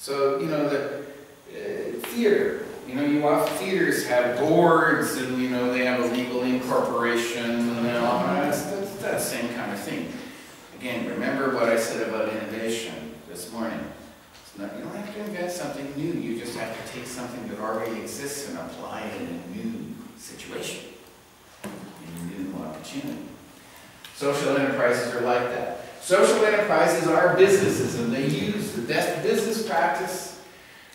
So, you know, the theater, you know, theaters have boards and, you know, they have a legal incorporation and all that. That's that same kind of thing. Again, remember what I said about innovation this morning. You don't have to invent something new, you just have to take something that already exists and apply it in a new situation, in a new opportunity. Social enterprises are like that. Social enterprises are businesses, and they use the best business practice,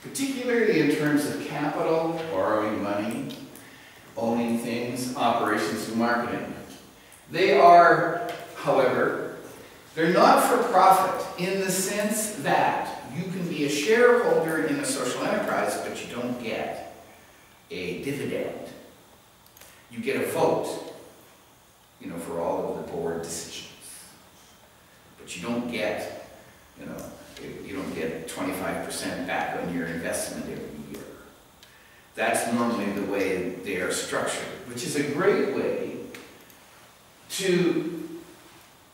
particularly in terms of capital, borrowing money, owning things, operations, and marketing. They are, however, they're not for profit in the sense that you can be a shareholder in a social enterprise, but you don't get a dividend. You get a vote, you know, for all of the board decisions. But you don't get, you know, you don't get 25% back on your investment every year. That's normally the way they are structured, which is a great way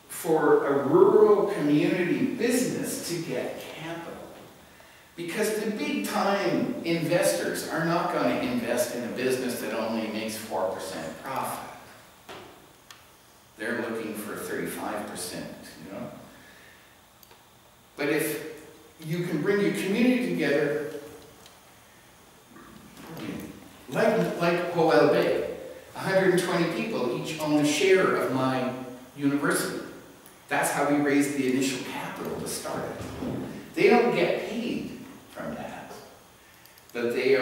for a rural community business to get capital. Because the big time investors are not going to invest in a business that only makes 4% profit. They're looking for 35%, you know. But if you can bring your community together, like Powell Bay, 120 people each own a share of my university. That's how we raised the initial capital to start it. They don't get paid from that, but they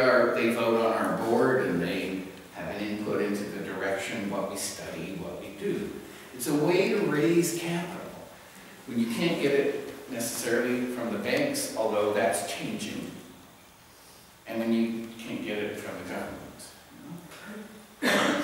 vote on our board and they have an input into the direction, what we study, what we do. It's a way to raise capital when you can't get it necessarily from the banks, although that's changing, and when you can't get it from the government. You know?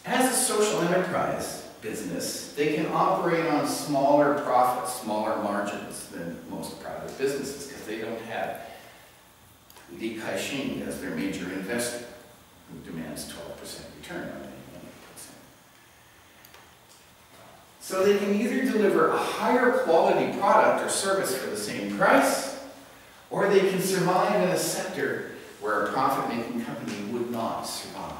As a social enterprise business, they can operate on smaller profits, smaller margins than most private businesses because they don't have Li Ka-shing as their major investor who demands 12% return on any money. So they can either deliver a higher quality product or service for the same price, or they can survive in a sector where a profit-making company would not survive.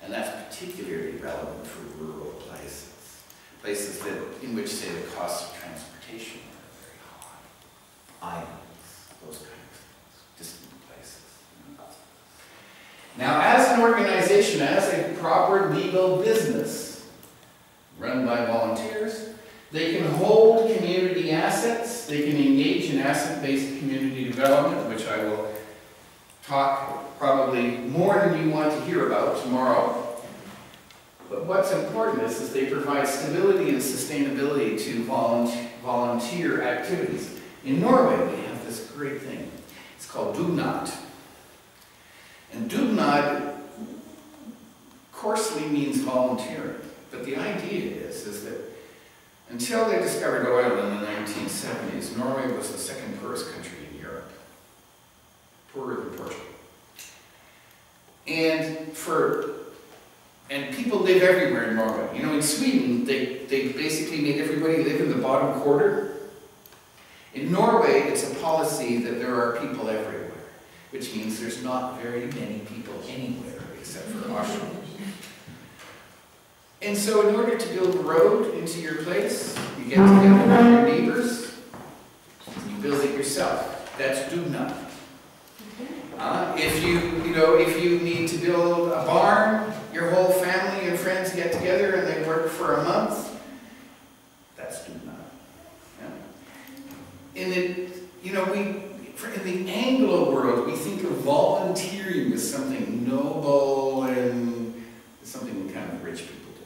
And that's particularly relevant for rural places. Places in which, say, the costs of transportation are very high. Islands, those kinds of things, distant places. Now, as an organization, as a proper legal business run by volunteers, they can hold community assets, they can engage in asset-based community development, which I will talk probably more than you want to hear about tomorrow. But what's important is they provide stability and sustainability to volunteer activities. In Norway, we have this great thing. It's called dugnad. And dugnad coarsely means volunteering. But the idea is that until they discovered oil in the 1970s, Norway was the second poorest country in Europe. Poorer than Portugal. And people live everywhere in Norway. You know, in Sweden, they basically made everybody live in the bottom quarter. In Norway, it's a policy that there are people everywhere, which means there's not very many people anywhere except for Oslo. And so in order to build a road into your place, you get together with your neighbors, you build it yourself. That's dugnad. If you need to build a barn, your whole family and friends get together and they work for a month, that's dugnad. Yeah. In the Anglo world, we think of volunteering as something noble and something kind of rich people do.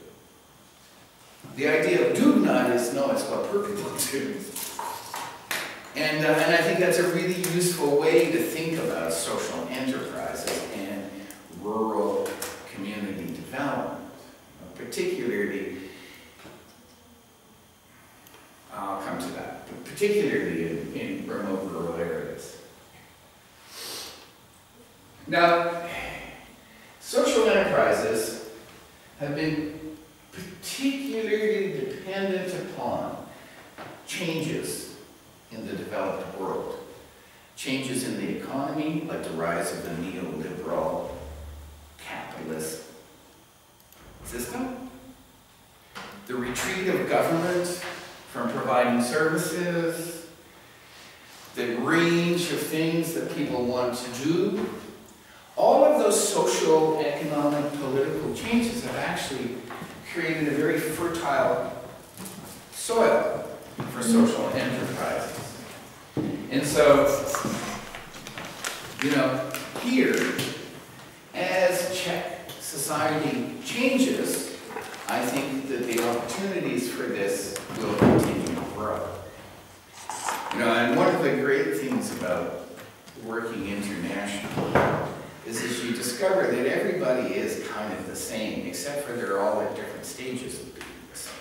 The idea of dugnad is, no, it's what poor people do. And I think that's a really useful way to think about social enterprises and rural community development, particularly, I'll come to that, but particularly in remote rural areas. Now, social enterprises have been particularly dependent upon changes in the developed world. Changes in the economy, like the rise of the neoliberal capitalist system. The retreat of government from providing services. The range of things that people want to do. All of those social, economic, political changes have actually created a very fertile soil for social enterprises. And so, you know, here, as Czech society changes, I think that the opportunities for this will continue to grow. You know, and one of the great things about working internationally is you discover that everybody is kind of the same, except for they're all at different stages of being the same.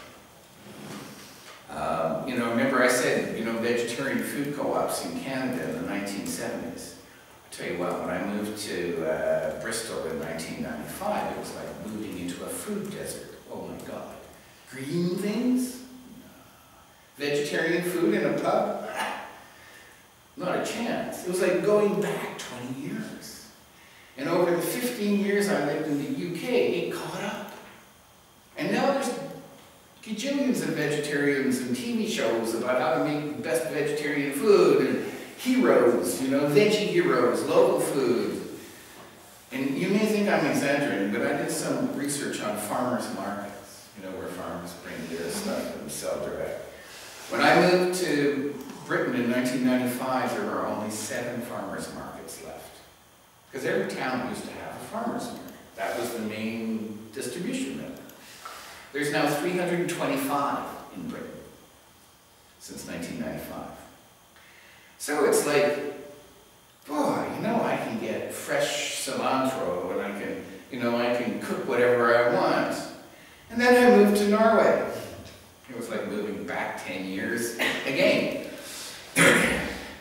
You know, remember I said, you know, vegetarian food co-ops in Canada in the 1970s. I'll tell you what, when I moved to Bristol in 1995, it was like moving into a food desert. Oh my God. Green things? Vegetarian food in a pub? Not a chance. It was like going back 20 years. And over the 15 years I lived in the UK, it caught up. And now there's gajillions of vegetarians and TV shows about how to make the best vegetarian food, and heroes, you know, veggie heroes, local food. And you may think I'm exaggerating, but I did some research on farmers markets, you know, where farmers bring their stuff and sell direct. When I moved to Britain in 1995, there were only 7 farmers markets left. Because every town used to have a farmer's market. That was the main distribution network. There's now 325 in Britain since 1995. So it's like, boy, you know, I can get fresh cilantro and I can, you know, I can cook whatever I want. And then I moved to Norway. It was like moving back 10 years again.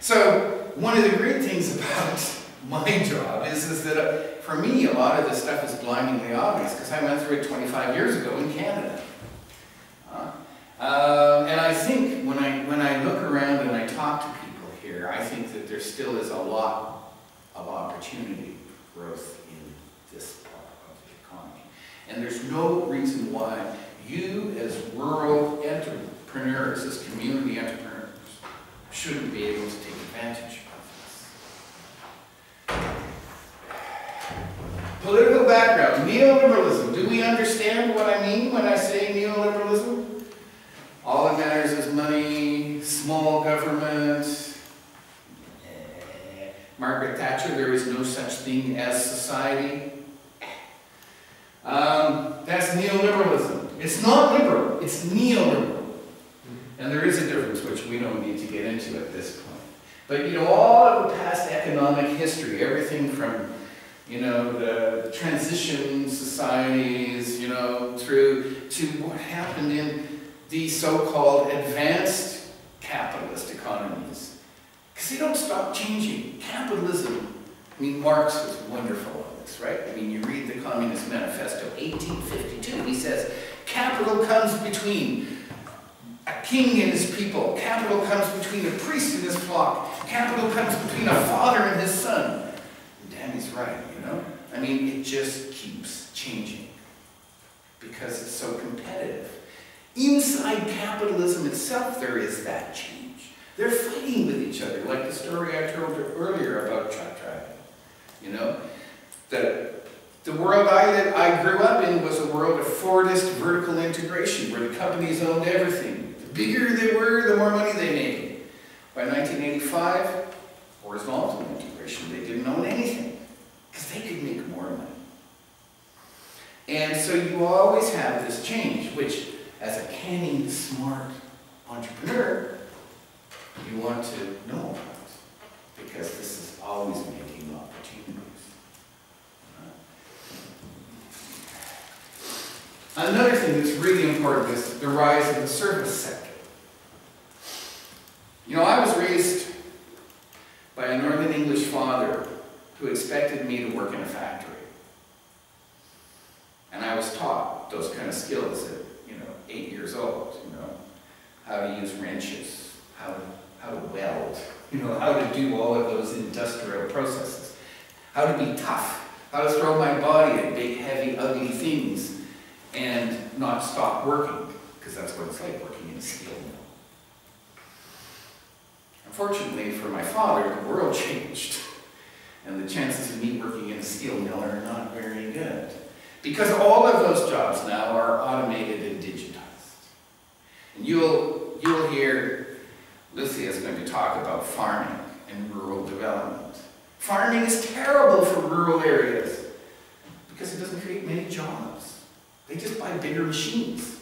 So one of the great things about my job is that for me, a lot of this stuff is blindingly obvious because I went through it 25 years ago in Canada. And I think when I look around and I talk to people here, I think that there still is a lot of opportunity for growth in this part of the economy. And there's no reason why you as rural entrepreneurs, as community entrepreneurs, shouldn't be able to take advantage of this. Political background, neoliberalism. Do we understand what I mean when I say neoliberalism? All that matters is money, small government. Margaret Thatcher, there is no such thing as society. That's neoliberalism. It's not liberal, it's neoliberal. And there is a difference which we don't need to get into at this point. But you know, all of the past economic history, everything from, you know, the transition societies, you know, through to what happened in the so-called advanced capitalist economies. Because they don't stop changing. Capitalism, I mean, Marx was wonderful on this, right? I mean, you read the Communist Manifesto, 1852, he says, capital comes between a king and his people. Capital comes between a priest and his flock. Capital comes between a father and his son. And damn, he's right, you know? I mean, it just keeps changing because it's so competitive. Inside capitalism itself, there is that change. They're fighting with each other, like the story I told earlier about truck driving. You know, the world that I grew up in was a world of Fordist vertical integration, where the companies owned everything. The bigger they were, the more money they made. By 1985, horizontal integration, they didn't own anything, because they could make more money. And so you always have this change, which, as a canny, smart entrepreneur, you want to know about, because this is always making opportunities. Another thing that's really important is the rise of the service sector. You know, I was raised by a Northern English father who expected me to work in a factory. And I was taught those kind of skills at, 8 years old, how to use wrenches, how to weld, how to do all of those industrial processes, how to be tough, how to throw my body at big, heavy, ugly things and not stop working, because that's what it's like working in a steel mill. Unfortunately for my father, the world changed, and the chances of me working in a steel mill are not very good, because all of those jobs now are automated and digitized. And you'll hear Lucia is going to talk about farming and rural development. Farming is terrible for rural areas because it doesn't create many jobs. They just buy bigger machines.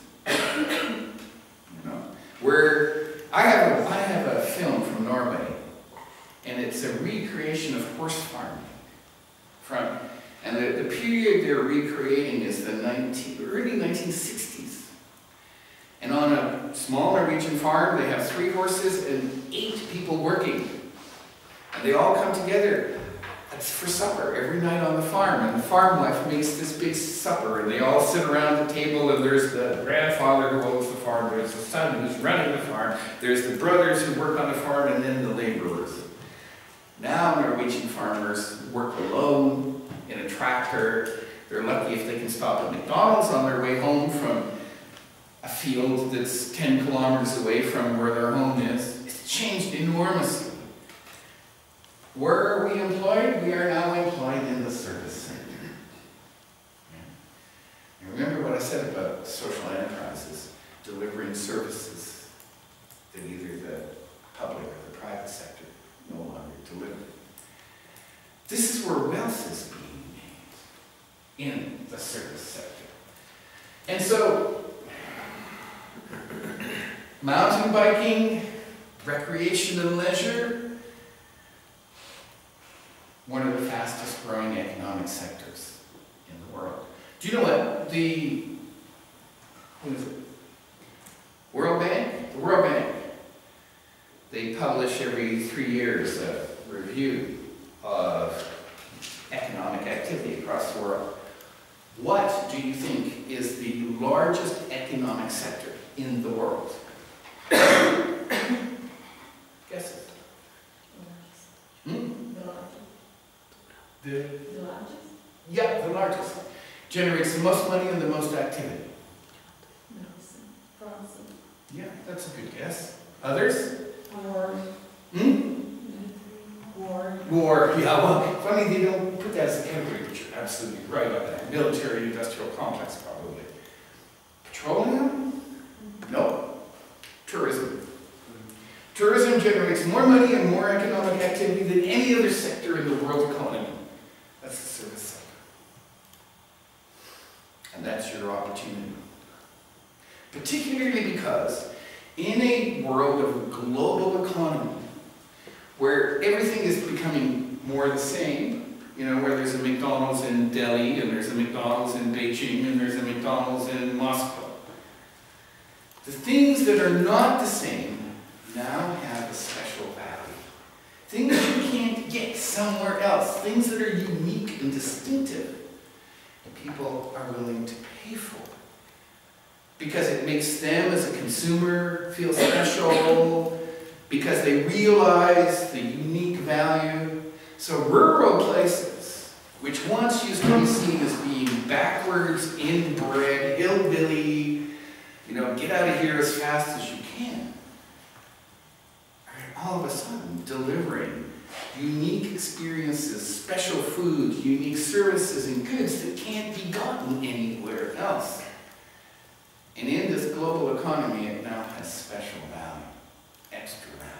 Where I have a film from Norway, and it's a recreation of horse farming. And the period they're recreating is the early 1960s. And on a small Norwegian farm, they have 3 horses and 8 people working. And they all come together for supper every night on the farm. And the farm wife makes this big supper, and they all sit around the table, and there's the grandfather who owns the farm, there's the son who's running the farm, there's the brothers who work on the farm, and then the laborers. Now Norwegian farmers work alone in a tractor. They're lucky if they can stop at McDonald's on their way home from a field that's 10 kilometers away from where their home is. It's changed enormously. Where are we employed? We are now employed in the service sector. And remember what I said about social enterprises, delivering services that either the public or the private sector no longer deliver. This is where wealth is being made, in the service sector. And so, mountain biking, recreation and leisure, one of the fastest growing economic sectors in the world. Do you know what the World Bank? The World Bank, they publish every 3 years a review of economic activity across the world. What do you think is the largest economic sector in the world? Guess it. The largest? Yeah, the largest. Generates the most money and the most activity. France. Yeah, that's a good guess. Others? War. War, yeah, well, funny they don't put that as a category, but you're absolutely right about that. Military industrial complex, probably. Petroleum? No. Tourism. Tourism generates more money and more economic activity than any other sector in the world economy. That's the service sector. And that's your opportunity. Particularly because in a world of global economy, where everything is becoming more the same, where there's a McDonald's in Delhi, and there's a McDonald's in Beijing, and there's a McDonald's in Moscow. The things that are not the same now have a special value. Things you can't get somewhere else, things that are unique and distinctive, and people are willing to pay for. Because it makes them as a consumer feel special, because they realize the unique value. So rural places, which once used to be seen as being backwards, inbred, hillbilly, get out of here as fast as you can, are all of a sudden delivering unique experiences, special food, unique services and goods that can't be gotten anywhere else. And in this global economy, it now has special value, extra value.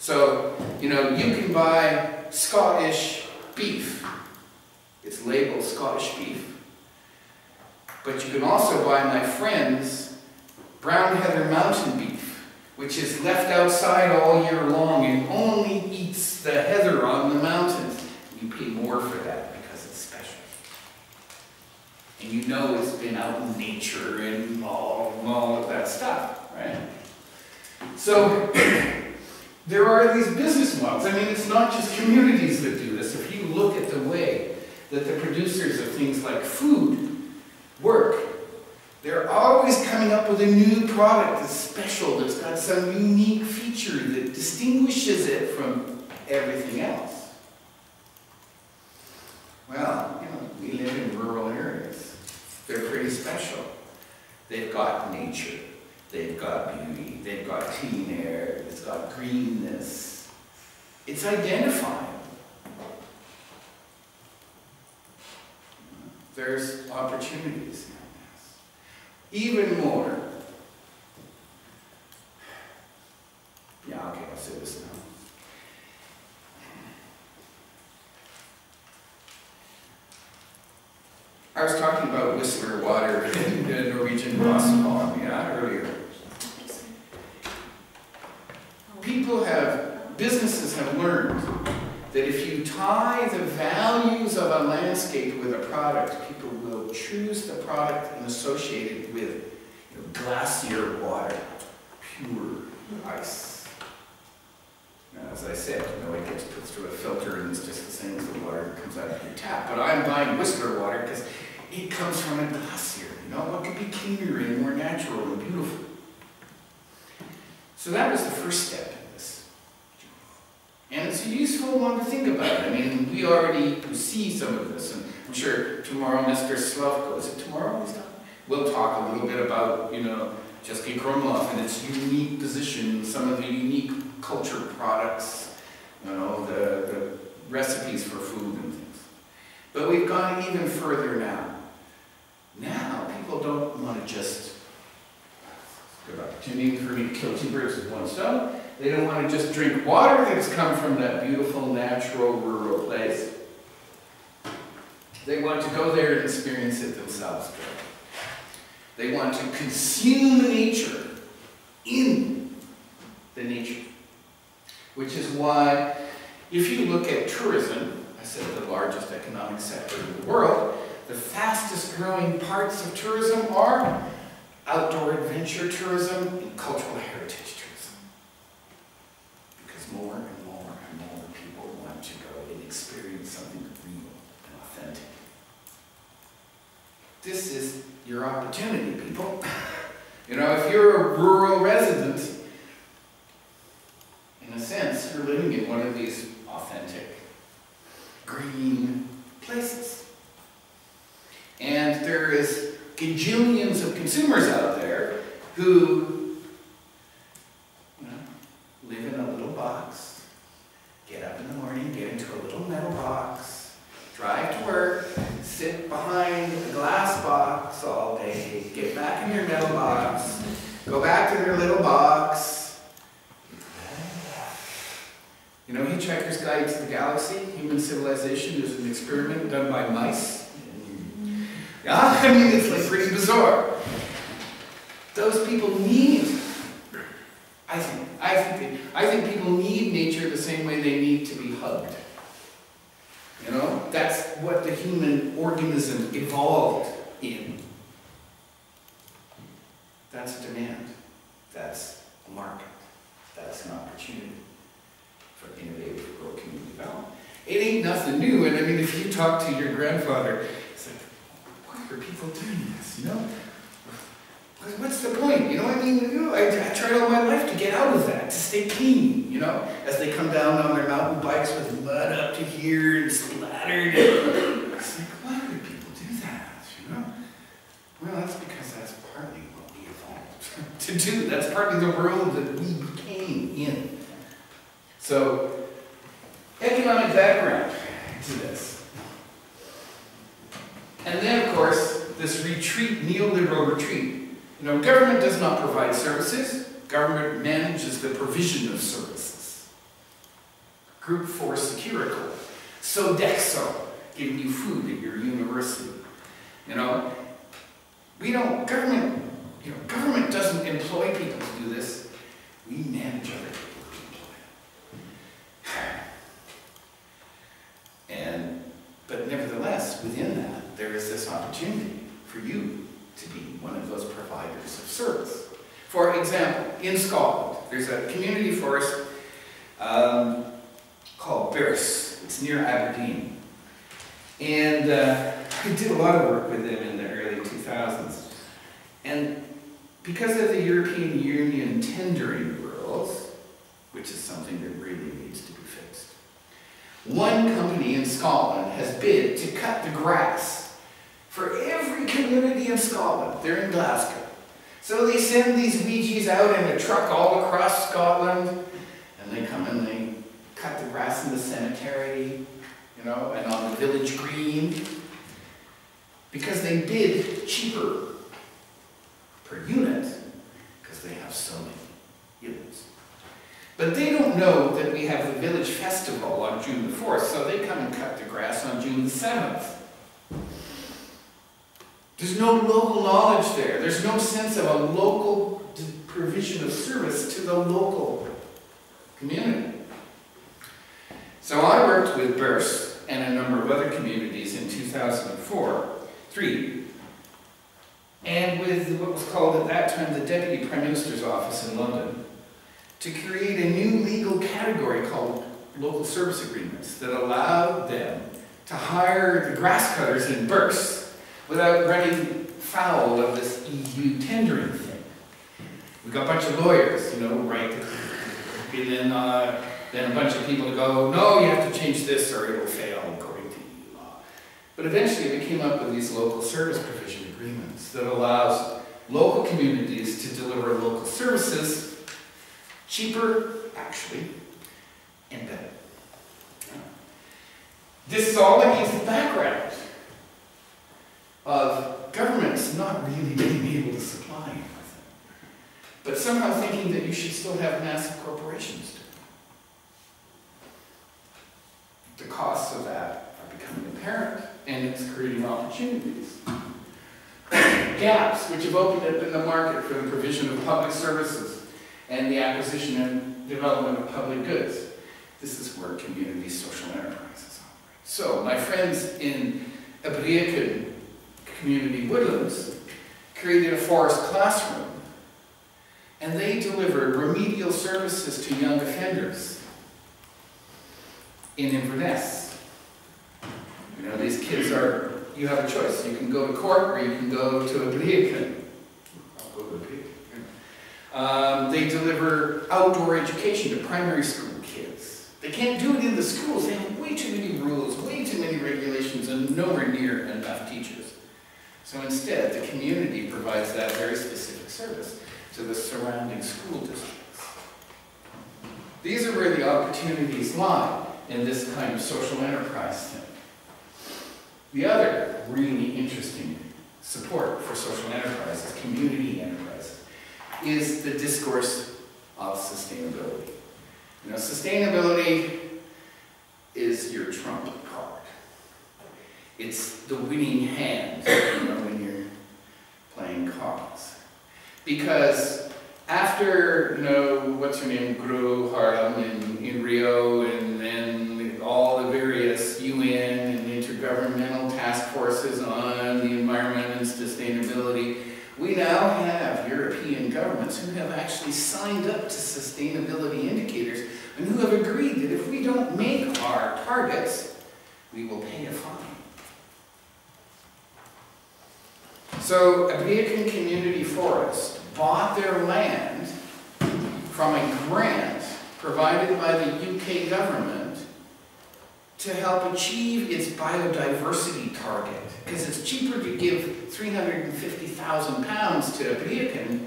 So, you can buy Scottish beef. It's labeled Scottish beef. But you can also buy my friend's brown heather mountain beef, which is left outside all year long and only eats the heather on the mountains. You pay more for that because it's special. And it's been out in nature and all of that stuff, right? So, there are these business models. It's not just communities that do this. If you look at the way that the producers of things like food work, They're always coming up with a new product that's special, that's got some unique feature that distinguishes it from everything else. Well, you know, we live in rural areas. They're pretty special. They've got nature, they've got beauty, they've got clean air, it's got greenness. It's identifiable. There's opportunities in this. Even more. Yeah, okay, I'll say this now. I was talking about Whistler water in the Norwegian Rossbond, earlier. Businesses have learned that if you tie the values of a landscape with a product, people will choose the product and associate it with glacier water, pure ice. Now, as I said, it gets put through a filter and it's just the same as the water that comes out of your tap. But I'm buying Whistler water because it comes from a glacier. What could be cleaner and more natural and beautiful? So that was the first step in this. And it's a useful one to think about. I mean, we already see some of this, and I'm sure tomorrow Mr. Slavko, is it tomorrow? We'll talk a little bit about, Český Krumlov and its unique position, some of the unique culture products, the recipes for food and things. But we've gone even further now. Now, people don't want to just, good opportunity for me to kill two birds with one stone. They don't want to just drink water that's come from that beautiful, natural, rural place. They want to go there and experience it themselves. They want to consume nature in the nature. Which is why, if you look at tourism, I said the largest economic sector in the world, the fastest growing parts of tourism are outdoor adventure tourism and cultural heritage tourism. Because more and more and more people want to go and experience something real and authentic. This is your opportunity, people. If you're a rural resident, in a sense, you're living in one of these authentic, green places. And there is gajillions of consumers out there who live in a little box, get up in the morning, get into a little metal box, drive to work, sit behind a glass box all day, get back in your metal box, go back to their little box. Hitchhiker's Guide to the Galaxy, human civilization is an experiment done by mice. Yeah, it's like pretty bizarre. Those people need, I think people need nature the same way they need to be hugged. That's what the human organism evolved in. That's a demand. That's a market. That's an opportunity for innovative rural community development. It ain't nothing new, and if you talk to your grandfather, it's like, why are people doing this, What's the point, I tried all my life to get out of that, to stay clean, as they come down on their mountain bikes with mud up to here and splattered. It's like, why would people do that, Well, that's because that's partly what we evolved to do. That's partly the world that we became in. So, economic background to this. And then, of course, this retreat, neoliberal retreat. Government does not provide services. Government manages the provision of services. Group Force Security Corps. Sodexo, giving you food at your university. Government doesn't employ people to do this. We manage other people to employ them. But nevertheless, within that, there is this opportunity for you to be one of those providers of service. For example, in Scotland, there's a community forest called Rhys. It's near Aberdeen. And I did a lot of work with them in the early 2000s. And because of the European Union tendering rules, which is something that really needs to be fixed, one company in Scotland has bid to cut the grass for every community in Scotland. They're in Glasgow. So they send these Ouija's out in a truck all across Scotland, and they come and they cut the grass in the cemetery, you know, and on the village green, because they bid cheaper per unit, because they have so many units. But they don't know that we have the village festival on June the 4th, so they come and cut the grass on June the 7th. There's no local knowledge there. There's no sense of a local provision of service to the local community. So I worked with Rhys and a number of other communities in 2003, and with what was called at that time the Deputy Prime Minister's Office in London, to create a new legal category called local service agreements that allowed them to hire the grass cutters in bursts without running foul of this EU tendering thing. We got a bunch of lawyers, you know, right? And then a bunch of people to go, no, you have to change this or it will fail according to EU law. But eventually we came up with these local service provision agreements that allows local communities to deliver local services cheaper, actually, and better. This is all against the background of governments not really being able to supply everything, but somehow thinking that you should still have massive corporations do it. The costs of that are becoming apparent, and it's creating opportunities. Gaps which have opened up in the market for the provision of public services and the acquisition and development of public goods. This is where community social enterprises operate. So my friends in Abriacan Community Woodlands created a forest classroom, and they delivered remedial services to young offenders in Inverness. You know, these kids are, you have a choice. You can go to court or you can go to Abriacan. I'll go to Abriacan. They deliver outdoor education to primary school kids. They can't do it in the schools. They have way too many rules, way too many regulations, and nowhere near enough teachers. So instead, the community provides that very specific service to the surrounding school districts. These are where the opportunities lie in this kind of social enterprise thing. The other really interesting support for social enterprises, community enterprises, is the discourse of sustainability. You know, sustainability is your trump card. It's the winning hand, you know, when you're playing cards. Because after, you know, what's her name, Gro Harlem in Rio, and then all the various UN and intergovernmental task forces on the environment and sustainability, we now have European governments who have actually signed up to sustainability indicators and who have agreed that if we don't make our targets, we will pay a fine. So Abriacan Community Forest bought their land from a grant provided by the UK government to help achieve its biodiversity target, because it's cheaper to give £350,000 to Abriacan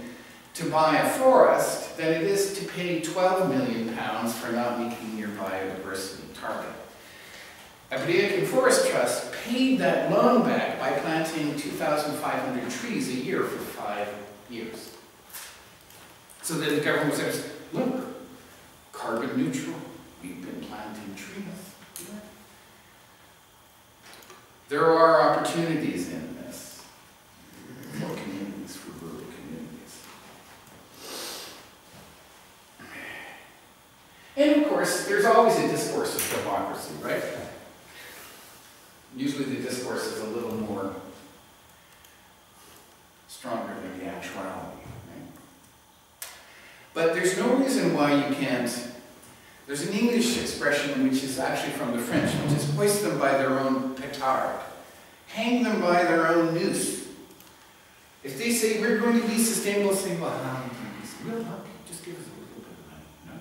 to buy a forest than it is to pay £12 million for not meeting your biodiversity target. Abriacan Forest Trust paid that loan back by planting 2,500 trees a year for 5 years. So then the government says, look, carbon neutral, we've been planting trees. Yeah. There are opportunities in this for communities, for rural communities. And of course, there's always a discourse of democracy, right? Usually the discourse is a little more stronger than the actuality, right? But there's no reason why you can't. There's an English expression which is actually from the French, which is hoist them by their own petard. Hang them by their own noose. If they say we're going to be sustainable, say, well, how many things? We'll help you. Just give us a little bit of money. You know?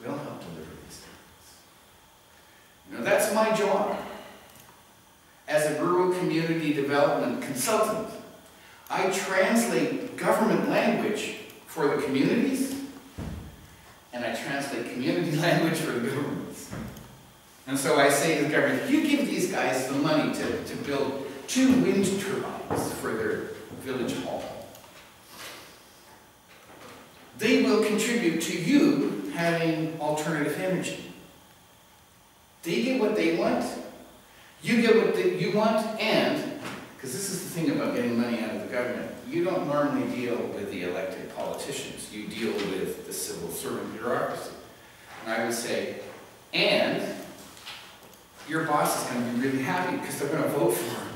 We'll help deliver these things. You know, that's my job. As a rural community development consultant, I translate government language for the communities, and I translate community language for the governments. And so I say to the government, if you give these guys the money to build 2 wind turbines for their village hall, they will contribute to you having alternative energy. They get what they want, you get what you want, and, because this is the thing about getting money out of the government, you don't normally deal with the elected politicians, you deal with the civil servant bureaucracy. And I would say, and your boss is going to be really happy because they're going to vote for him.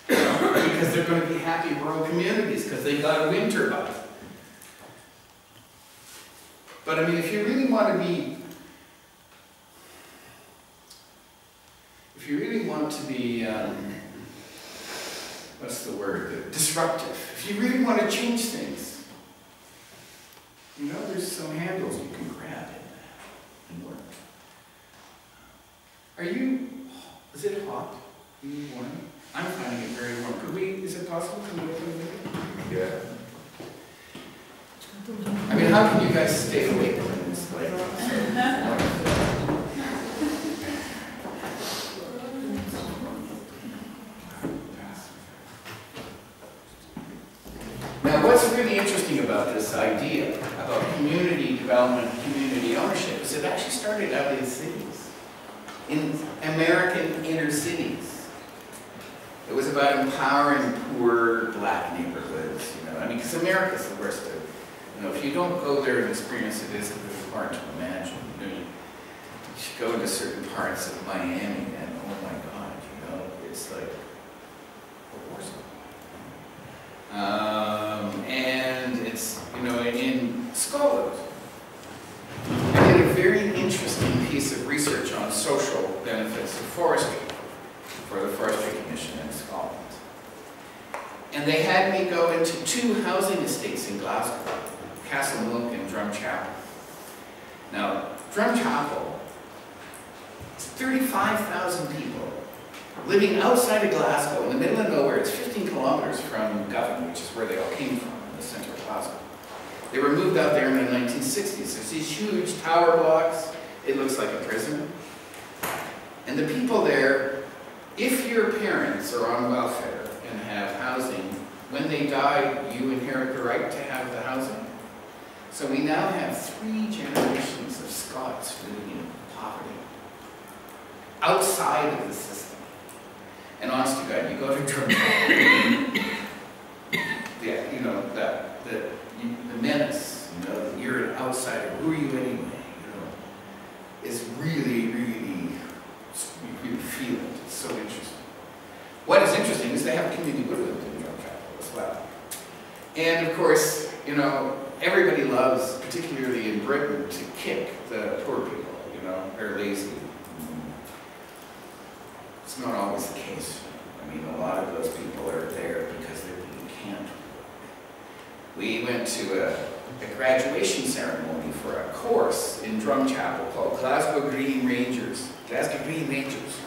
Because they're going to be happy rural communities because they got a wind turbine. But I mean, if you really want to be, what's the word? Disruptive. If you really want to change things, you know, there's some handles you can grab and work. Is it hot? Are you warm? I'm finding it very warm. Is it possible? Can we open it? Yeah. I mean, how can you guys stay awake when it's like Now, what's really interesting about this idea about community development, community ownership, is it actually started out in cities, in American inner cities. It was about empowering poor black neighborhoods, you know. I mean, because America's the worst of it. You know, if you don't go there and experience it, it's really hard to imagine. You know, you should go into certain parts of Miami and, oh my God, you know, it's like a war zone. And it's, you know, in Scotland, I did a very interesting piece of research on social benefits of forestry for the Forestry Commission in Scotland. And they had me go into 2 housing estates in Glasgow, Castlemilk and Drumchapel. Now, Drumchapel is 35,000 people living outside of Glasgow, in the middle of nowhere. It's 15 kilometers from Govan, which is where they all came from, in the center of Glasgow. They were moved out there in the 1960s. There's these huge tower blocks. It looks like a prison. And the people there, if your parents are on welfare and have housing, when they die, you inherit the right to have the housing. So we now have 3 generations of Scots living in poverty, outside of the system. And honest to God, you go to Drumchapel, yeah, you know, the menace, you know, that you're an outsider, who are you anyway, you know, is really, really, you feel it. It's so interesting. What is interesting is they have community woodland in Drumchapel as well. And of course, you know, everybody loves, particularly in Britain, to kick the poor people, you know, they're lazy. It's not always the case. I mean, a lot of those people are there because they're being camped. We went to a graduation ceremony for a course in Drumchapel called Glasgow Green Rangers. Glasgow Green Rangers.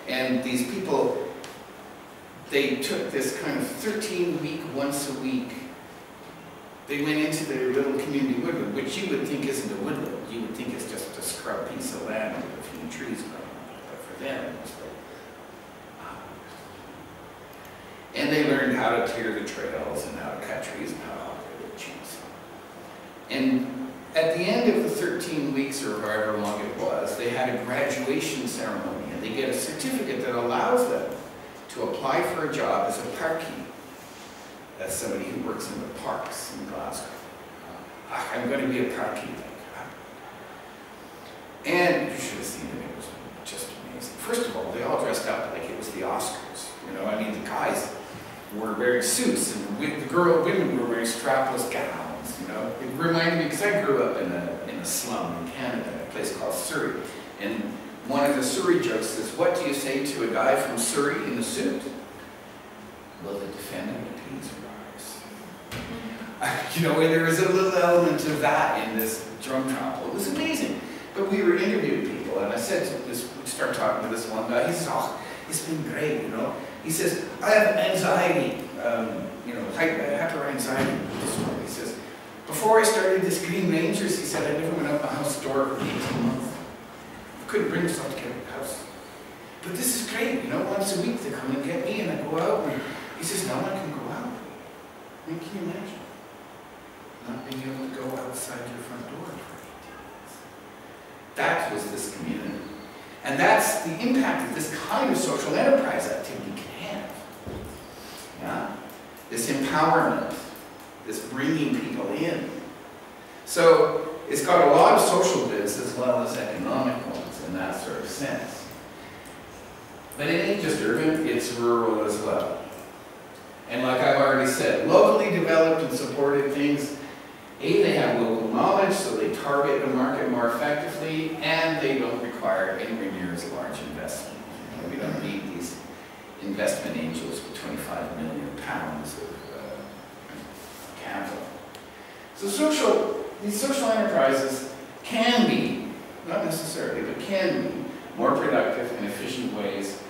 And these people, they took this kind of 13-week, once a week, they went into their little community woodland, which you would think isn't a woodland. You would think it's just a scrub piece of land with a few trees growing on it. But for them, it was like, and they learned how to clear the trails and how to cut trees and how to operate a chainsaw. And at the end of the 13 weeks or however long it was, they had a graduation ceremony, and they get a certificate that allows them to apply for a job as a parkie. That's somebody who works in the parks in Glasgow. I'm going to be a parkie. And you should have seen it. It was just amazing. First of all, they all dressed up like it was the Oscars. You know, I mean, the guys were wearing suits, and the women were wearing strapless gowns. You know, it reminded me, because I grew up in a slum in Canada, a place called Surrey, and one of the Surrey jokes is, "What do you say to a guy from Surrey in a suit?" Will the defendant appease Rhys? You know, there is a little element of that in this drum trial. It was amazing. But we were interviewing people, and I said to this, we started talking to this one guy, he says, oh, it's been great, you know. He says, I have anxiety, you know, hyper-anxiety disorder. He says, before I started this Green Rangers, he said, I never went out the house door for 18 months. I couldn't bring myself to get out of the house. But this is great, you know, once a week they come and get me and I go out, and he says, now I can go out. I mean, can you imagine? Not being able to go outside your front door for 18 months. That was this community. And that's the impact that this kind of social enterprise activity can have. Yeah? This empowerment, this bringing people in. So it's got a lot of social goods as well as economic ones in that sort of sense. But it ain't just urban, it's rural as well. And like I've already said, locally developed and supported things, they have local knowledge, so they target the market more effectively, and they don't require anywhere near as large investment. You know, we don't need these investment angels with 25 million pounds of capital. So these social enterprises can be, not necessarily, but can be more productive and efficient ways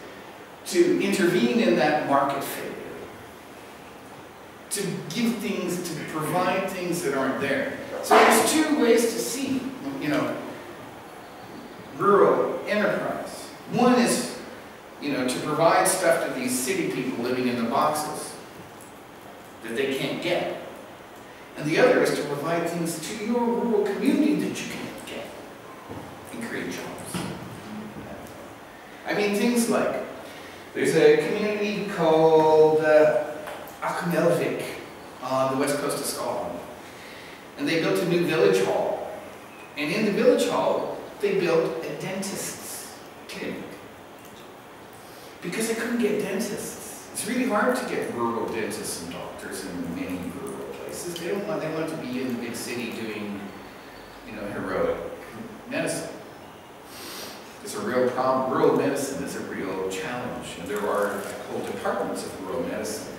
to intervene in that market failure, to give things, to provide things that aren't there. So there's two ways to see, you know, rural enterprise. One is, you know, to provide stuff to these city people living in the boxes that they can't get. And the other is to provide things to your rural community that you can't get and create jobs. I mean, things like, there's a community called Achmelvik on the west coast of Scotland. And they built a new village hall. And in the village hall, they built a dentist's clinic. Because they couldn't get dentists. It's really hard to get rural dentists and doctors in many rural places. They want to be in the big city doing, you know, heroic medicine. It's a real problem. Rural medicine is a real challenge. And there are whole departments of rural medicine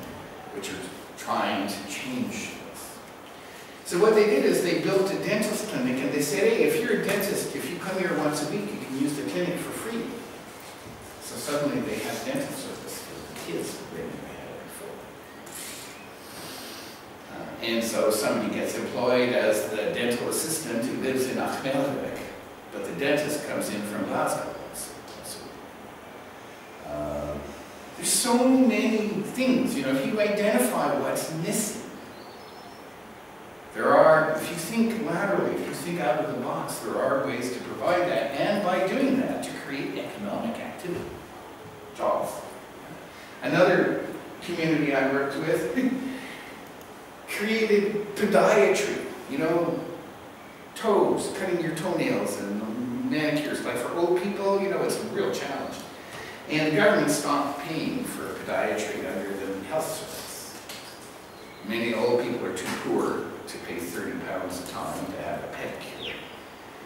which are trying to change this. So what they did is they built a dentist clinic, and they said, hey, if you're a dentist, if you come here once a week, you can use the clinic for free. So suddenly they have dental service for the kids that they never had before. And so somebody gets employed as the dental assistant who lives in Achmelvik, but the dentist comes in from Glasgow. There's so many things, you know, if you identify what's missing. There are, if you think laterally, if you think out of the box, there are ways to provide that, and by doing that, to create economic activity, jobs. Another community I worked with created podiatry, you know, toes, cutting your toenails and manicures. Like for old people, you know, it's a real challenge. And the government stopped paying for podiatry under the health service. Many old people are too poor to pay £30 a time to have a pedicure.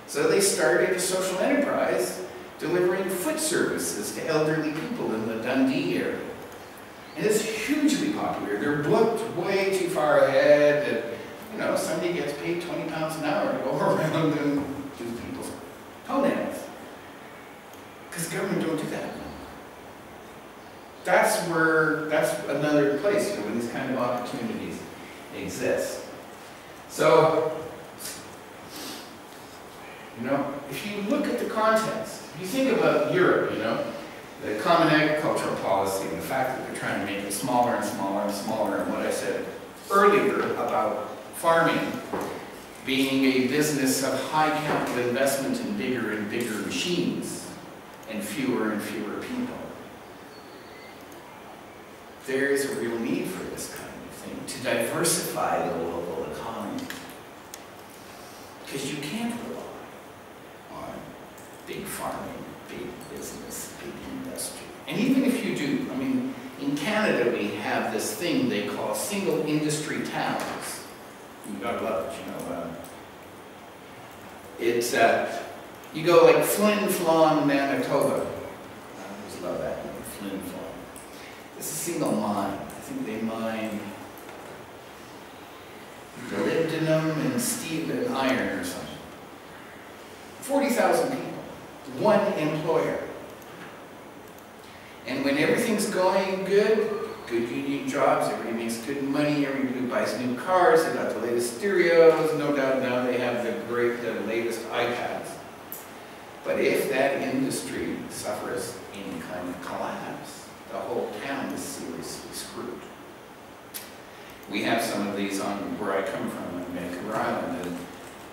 So they started a social enterprise delivering foot services to elderly people in the Dundee area. And it's hugely popular. They're booked way too far ahead that, you know, somebody gets paid £20 an hour to go around and do people's toenails. Because the government don't do that. That's another place, you know, where these kind of opportunities exist. So, you know, if you look at the context, if you think about Europe, you know, the common agricultural policy, and the fact that they're trying to make it smaller and smaller and smaller, and what I said earlier about farming being a business of high capital investment in bigger and bigger machines and fewer people. There is a real need for this kind of thing, to diversify the local economy. Because you can't rely on big farming, big business, big industry. And even if you do, I mean, in Canada we have this thing they call single industry towns. You gotta love it, you know. It's, you go like Flin Flon, Manitoba. I always love that name, Flin Flon. It's a single mine. I think think they mine molybdenum and steel and iron or something. 40,000 people, one employer. And when everything's going good, good union jobs, everybody makes good money, everybody buys new cars, they got the latest stereos, no doubt now they have the latest iPads. But if that industry suffers any kind of collapse, the whole town is seriously screwed. We have some of these on where I come from, on Vancouver Island, and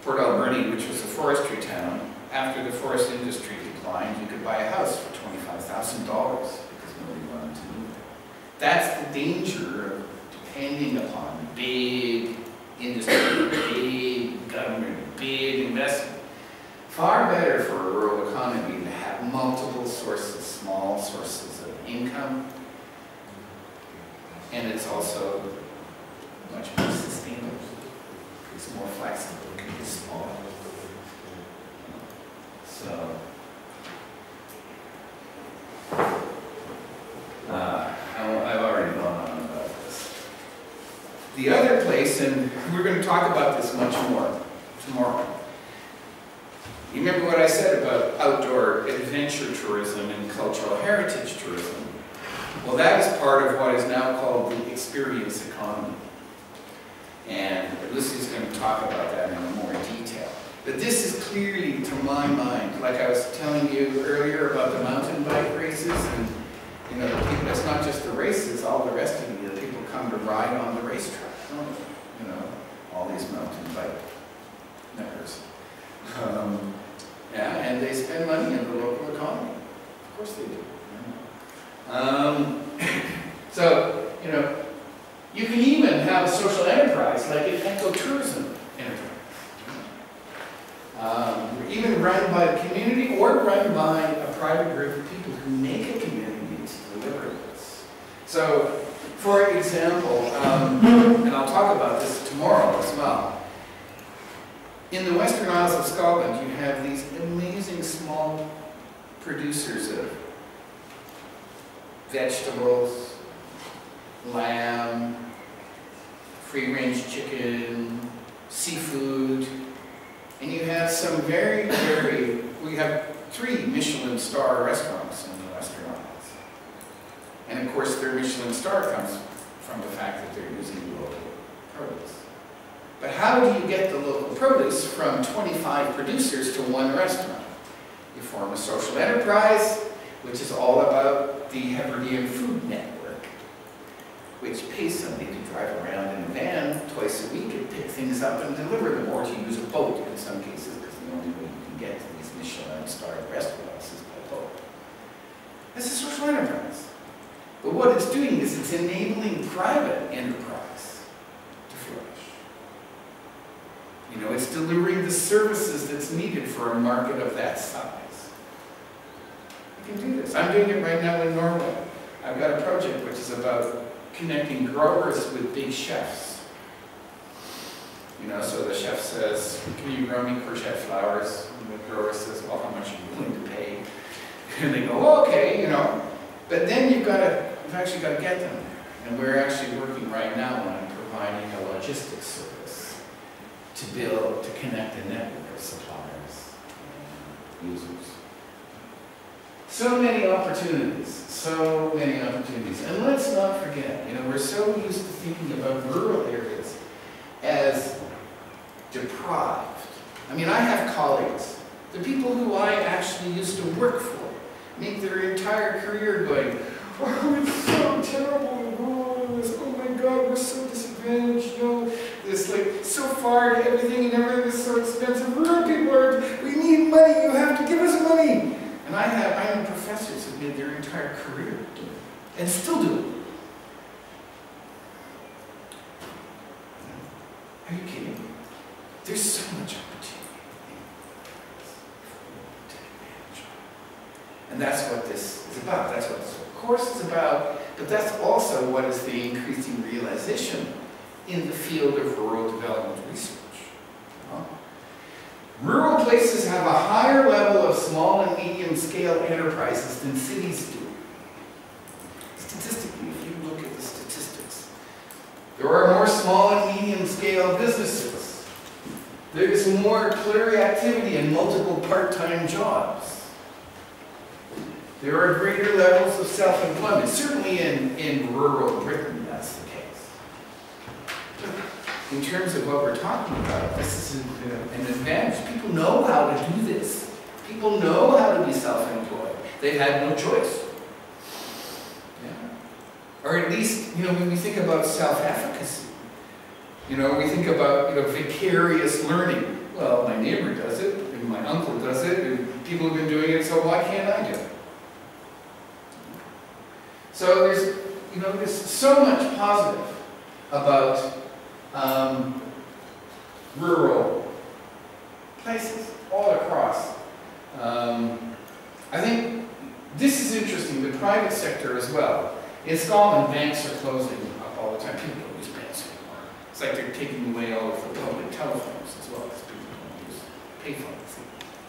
Port Alberni, which was a forestry town. After the forest industry declined, you could buy a house for $25,000 because nobody wanted to move there. That's the danger of depending upon big industry, big government, big investment. Far better for a rural economy to have multiple sources, small sources of income, and it's also much more sustainable. It's more flexible, it can be smaller. So, I've already gone on about this. The other place, and we're going to talk about this much more tomorrow. You remember what I said about outdoor adventure tourism and cultural heritage tourism? Well, that is part of what is now called the experience economy. And Lucy's going to talk about that in more detail. But this is clearly, to my mind, like I was telling you earlier about the mountain bike races, and you know, the people, it's not just the races, all the rest of it, the people come to ride on the racetrack, don't they? You know, all these mountain bike members. Yeah, and they spend money in the local economy. Of course they do. So, you know, you can even have a social enterprise like an ecotourism enterprise. Even run by the community or run by a private group of people who make a community to deliver this. So, for example, and I'll talk about this tomorrow as well, in the Western Isles of Scotland, you have these amazing small producers of vegetables, lamb, free-range chicken, seafood, and you have some we have 3 Michelin star restaurants in the Western Isles. And of course their Michelin star comes from the fact that they're using local produce. But how do you get the local produce from 25 producers to 1 restaurant? You form a social enterprise, which is all about the Hebridean Food Network, which pays somebody to drive around in a van twice a week and pick things up and deliver them, or to use a boat in some cases, because the only way you can get to these Michelin-starred restaurants is by boat. That's a social enterprise. But what it's doing is it's enabling private enterprise to flourish. You know, it's delivering the services that's needed for a market of that size. You can do this. I'm doing it right now in Norway. I've got a project which is about connecting growers with big chefs. You know, so the chef says, can you grow me courgette flowers? And the grower says, well, how much are you willing to pay? And they go, well, okay, you know. But then you've actually got to get them there. And we're actually working right now on providing a logistics service to connect a network of suppliers and users. So many opportunities, so many opportunities. And let's not forget, you know, we're so used to thinking about rural areas as deprived. I mean, I have colleagues, the people who I actually used to work for, make their entire career going, oh, it's so terrible in rural areas, oh my God, we're so disadvantaged, you know, it's like so far to everything and everything is so expensive. Rural people are, we need money, you have to give us money. And I know professors who made their entire career do it, and still do it. Are you kidding me? There's so much opportunity to take advantage of. And that's what this is about. That's what this course is about, but that's also what is the increasing realization in the field of rural development research. Rural places have a higher level of small and medium scale enterprises than cities do. Statistically, if you look at the statistics, There are more small and medium scale businesses. There is more clear activity and multiple part-time jobs. There are greater levels of self-employment. Certainly in rural Britain, that's the case. In terms of what we're talking about, this is an advantage. People know how to do this. People know how to be self-employed. They've had no choice. Or at least, when we think about self-efficacy, we think about, vicarious learning. Well, my neighbor does it, and my uncle does it, and people have been doing it, so why can't I do it? So there's so much positive about rural places all across. I think this is interesting, the private sector as well. In Scotland, banks are closing up all the time. People don't use banks anymore. It's like they're taking away all of the public telephones as well, because people don't use payphones.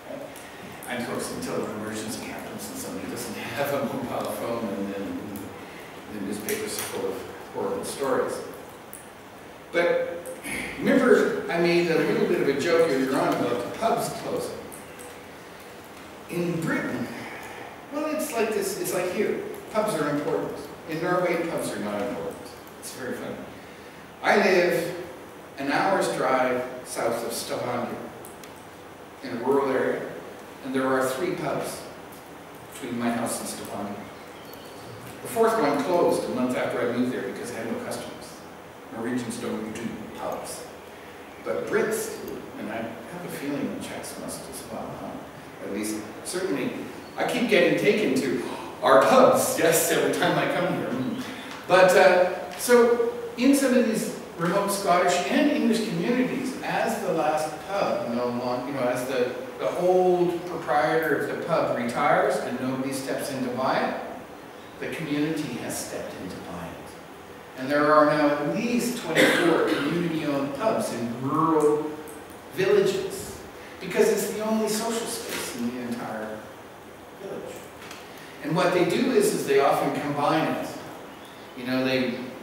Right? And of course, until an emergency happens and somebody doesn't have a mobile phone, and then the newspapers are full of horrible stories. But remember, I made a little bit of a joke earlier on about the pubs closing. In Britain, well, it's like this. It's like here. Pubs are important. In Norway, pubs are not important. It's very funny. I live an hour's drive south of Stavanger, in a rural area, and there are 3 pubs between my house and Stavanger. The 4th one closed a month after I moved there because I had no customers. Norwegians don't do pubs. But Brits do, and I have a feeling the Czechs must as well. At least, certainly, I keep getting taken to our pubs, yes, every time I come here. But, so, in some of these remote Scottish and English communities, as the last pub no longer, as the old proprietor of the pub retires and nobody steps in to buy it, the community has stepped in to buy it. And there are now at least 24 community-owned pubs in rural villages, because it's the only social space in the entire village. And what they do is they often combine it.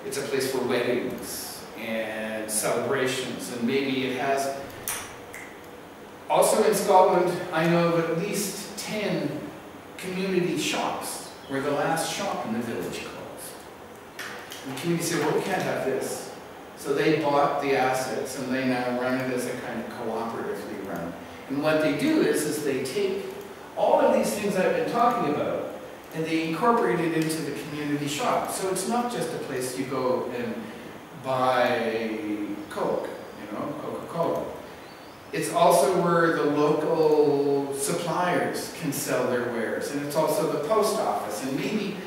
It's a place for weddings and celebrations, and maybe it has. Also in Scotland, I know of at least 10 community shops where the last shop in the village closed. And the community said, well, we can't have this. So they bought the assets, and they now run it as a kind of cooperatively run. And what they do is they take all of these things I've been talking about, and they incorporate it into the community shop. So it's not just a place you go and buy Coke, Coca-Cola. It's also where the local suppliers can sell their wares, and it's also the post office. And maybe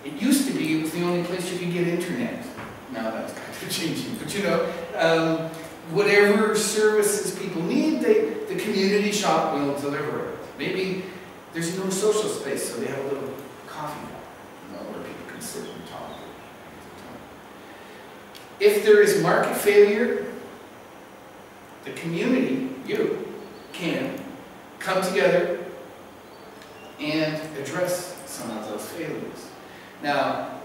it used to be it was the only place you could get internet. Now that's kind of changing, but whatever services people need, the community shop will deliver it. Maybe there's no social space, so they have a little coffee where people can sit and talk. If there is market failure, the community, you, can come together and address some of those failures. Now,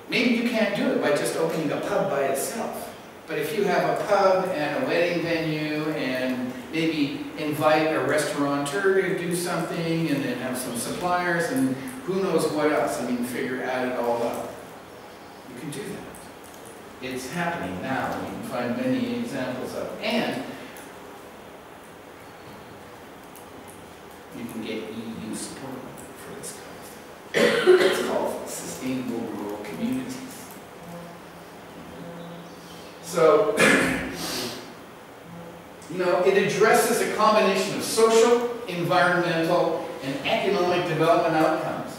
maybe you can't do it by just opening a pub by itself, but if you have a pub and a wedding venue and maybe invite a restaurateur to do something and then have some suppliers and who knows what else, add it all up. You can do that. It's happening now, and you can find many examples of it. And you can get EU support for this kind of thing. It's called Sustainable Rural Communities. So, it addresses a combination of social, environmental, and economic development outcomes,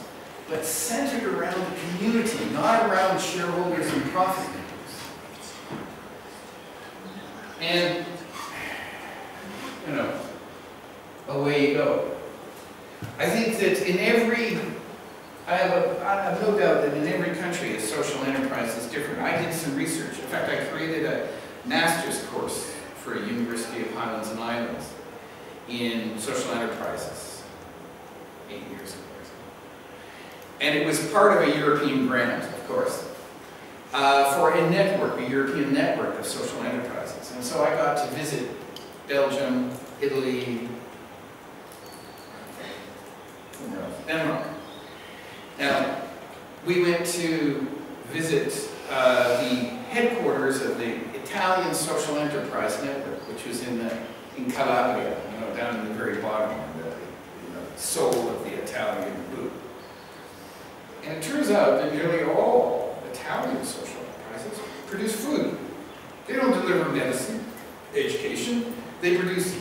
but centered around the community, not around shareholders and profit makers. And, away you go. I think that in every, I have no doubt that in every country a social enterprise is different. I did some research. In fact, I created a master's course for a University of Highlands and Islands in social enterprises 8 years ago. And it was part of a European grant, of course. for a network, a European network of social enterprises. And so I got to visit Belgium, Italy, Denmark. Now, we went to visit the headquarters of the Italian Social Enterprise Network, which was in Calabria, down in the very bottom of the soul of the Italian boot. And it turns out that nearly all Italian social enterprises produce food. They don't deliver medicine, education. They produce,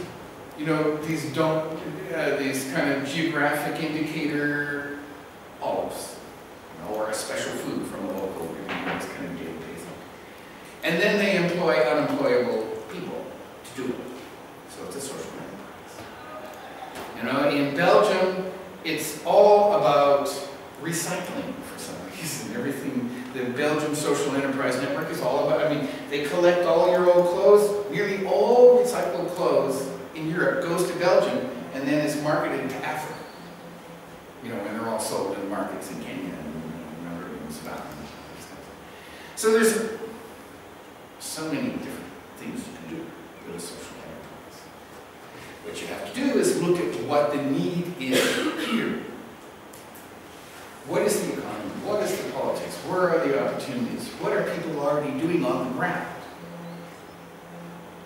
these kind of geographic indicator olives, or a special food from a local region. It's kind of basic. And then they employ unemployable people to do it. So it's a social enterprise. In Belgium, it's all about recycling for some reason. Everything, the Belgium Social Enterprise Network is all about, they collect all your old clothes. Nearly all recycled clothes in Europe goes to Belgium and then is marketed to Africa. And they're all sold in markets in Kenya and Sudan. So there's so many different things you can do with a social enterprise. What you have to do is look at what the need is here. What is the economy? What is the politics? Where are the opportunities? What are people already doing on the ground?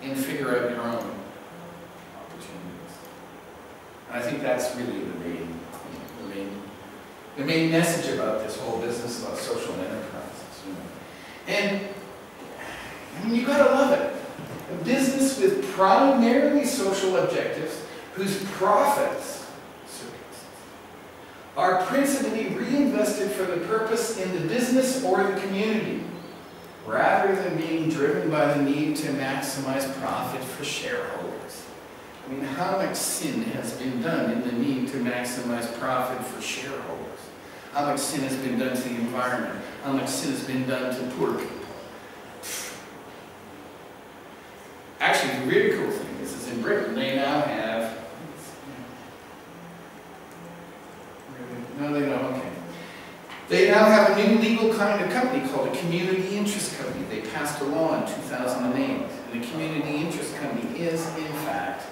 And figure out your own opportunities. And I think that's really the main message about this whole business about social enterprises. And you gotta love it. A business with primarily social objectives, whose profits are principally reinvested for the purpose in the business or the community, rather than being driven by the need to maximize profit for shareholders. How much sin has been done in the need to maximize profit for shareholders? How much sin has been done to the environment? How much sin has been done to poor people? Actually, the really cool thing is in Britain, they now have, They now have a new legal kind of company called a community interest company. They passed a law in 2008. And a community interest company is, in fact,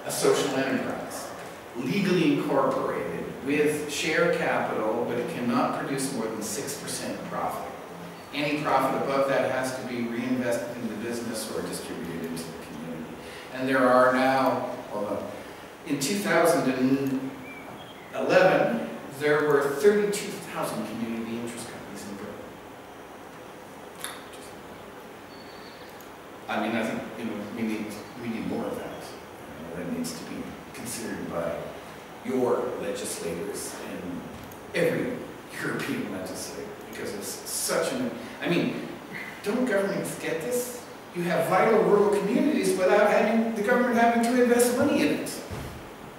a social enterprise, legally incorporated with share capital, but it cannot produce more than 6% profit. Any profit above that has to be reinvested in the business or distributed into the community. And there are now, in 2011, there were 32,000 community interest companies in Britain. I think we need more of that. That needs to be considered by your legislators and every European legislator, because it's such an. Don't governments get this? You have vital rural communities without the government having to invest money in it.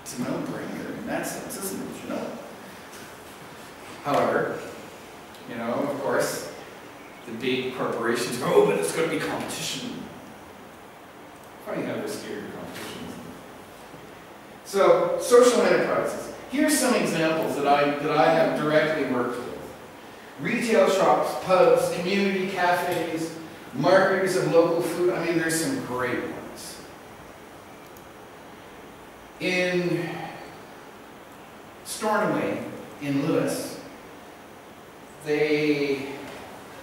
It's a no-brainer in that sense, isn't it? However, of course, the big corporations go, but it's going to be competition. Funny how they're scared of competition. So, social enterprises. Here's some examples that I have directly worked with. Retail shops, pubs, community cafes, marketers of local food. There's some great ones. In Stornoway, in Lewis, they're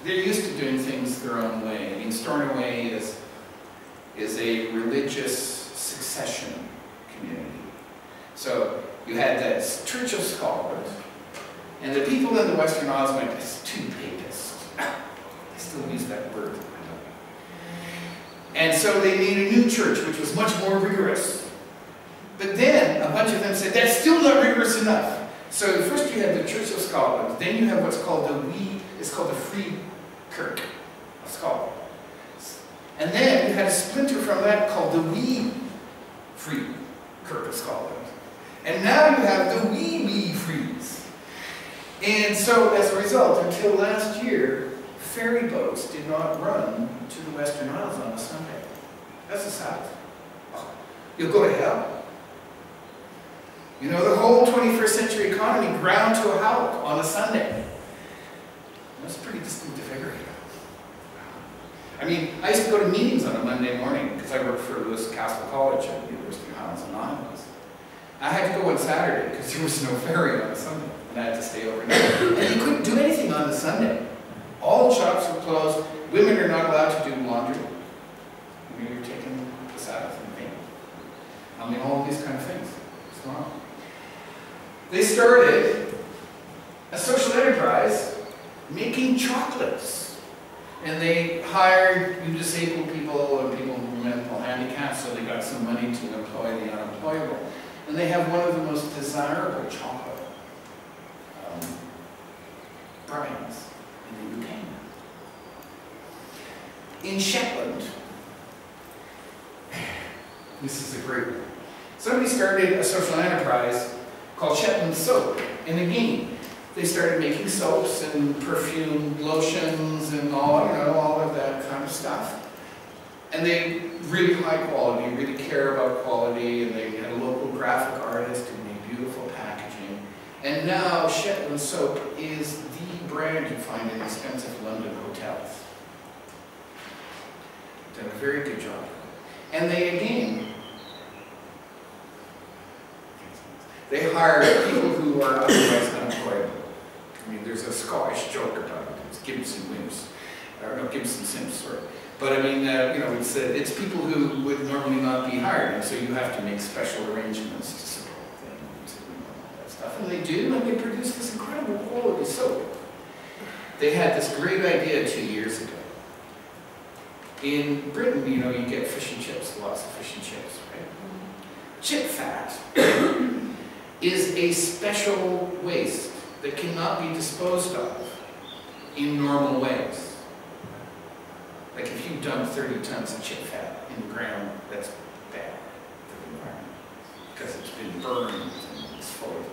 used to doing things their own way. Stornoway is a religious succession community. So you had the Church of Scotland, and the people in the Western Isles went, it's too papist. They still use that word. And so they made a new church, which was much more rigorous. But then a bunch of them said, that's still not rigorous enough. So first you have the Church of Scotland, then you have what's called the Free Kirk of Scotland. And then you had a splinter from that called the Wee Free Kirk of Scotland. And now you have the Wee Frees. And so as a result, until last year, ferry boats did not run to the Western Isles on a Sunday. That's the Sabbath. You'll go to hell. The whole 21st century economy ground to a halt on a Sunday. That's a pretty distinctive area. I mean, I used to go to meetings on a Monday morning because I worked for Lewis Castle College at the University of Highlands and Islands. I had to go on Saturday because there was no ferry on a Sunday, and I had to stay overnight. And you couldn't do anything on the Sunday. All the shops were closed. Women are not allowed to do laundry. I mean, you're taking the Sabbath in vain. I mean, all of these kind of things. It's wrong. They started a social enterprise making chocolates. And they hired disabled people and people with mental handicaps, so they got some money to employ the unemployable. And they have one of the most desirable chocolate brands in the UK. In Shetland, this is a great one. Somebody started a social enterprise called Shetland Soap. And again, they started making soaps and perfumed lotions and all of that kind of stuff. And they really high quality, really care about quality, and they had a local graphic artist who made beautiful packaging. And now Shetland Soap is the brand you find in expensive London hotels. Done a very good job. And they again, they hire people who are otherwise unemployable. I mean, there's a Scottish joke about it. It's Gibson Wimps, or no, Gibson Simps, sorry. But I mean, it's people who would normally not be hired, and so you have to make special arrangements to support them, all that stuff. And they do, and they produce this incredible quality soap. They had this great idea 2 years ago. In Britain, you get fish and chips, lots of fish and chips, right? Chip fat is a special waste that cannot be disposed of in normal ways. Like if you dump 30 tons of chip fat in the ground, that's bad for the environment because it's been burned and it's full of it.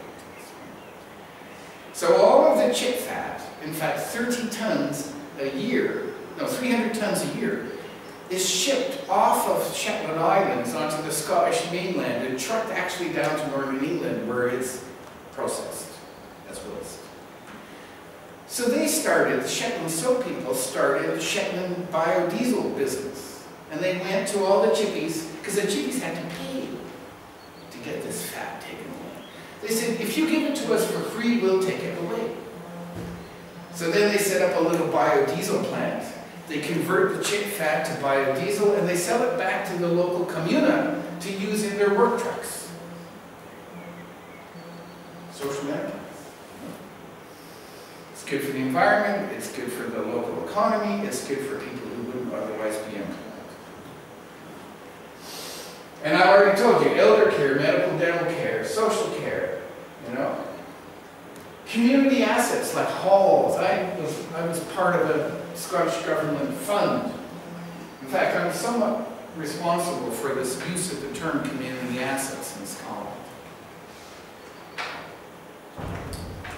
So all of the chip fat, in fact 30 tons a year, no, 300 tons a year, is shipped off of Shetland Islands onto the Scottish mainland and trucked actually down to northern England where it's processed as waste. So they started, the Shetland Soap people started the Shetland biodiesel business. And they went to all the chippies, because the chippies had to pay to get this fat taken away. They said, if you give it to us for free, we'll take it away. So then they set up a little biodiesel plant. They convert the chip fat to biodiesel and they sell it back to the local communa to use in their work trucks. Social enterprise. It's good for the environment, it's good for the local economy, it's good for people who wouldn't otherwise be employed. And I already told you, elder care, medical dental care, social care, Community assets like halls. I was part of a Scottish Government fund. In fact, I'm somewhat responsible for this use of the term community assets in Scotland.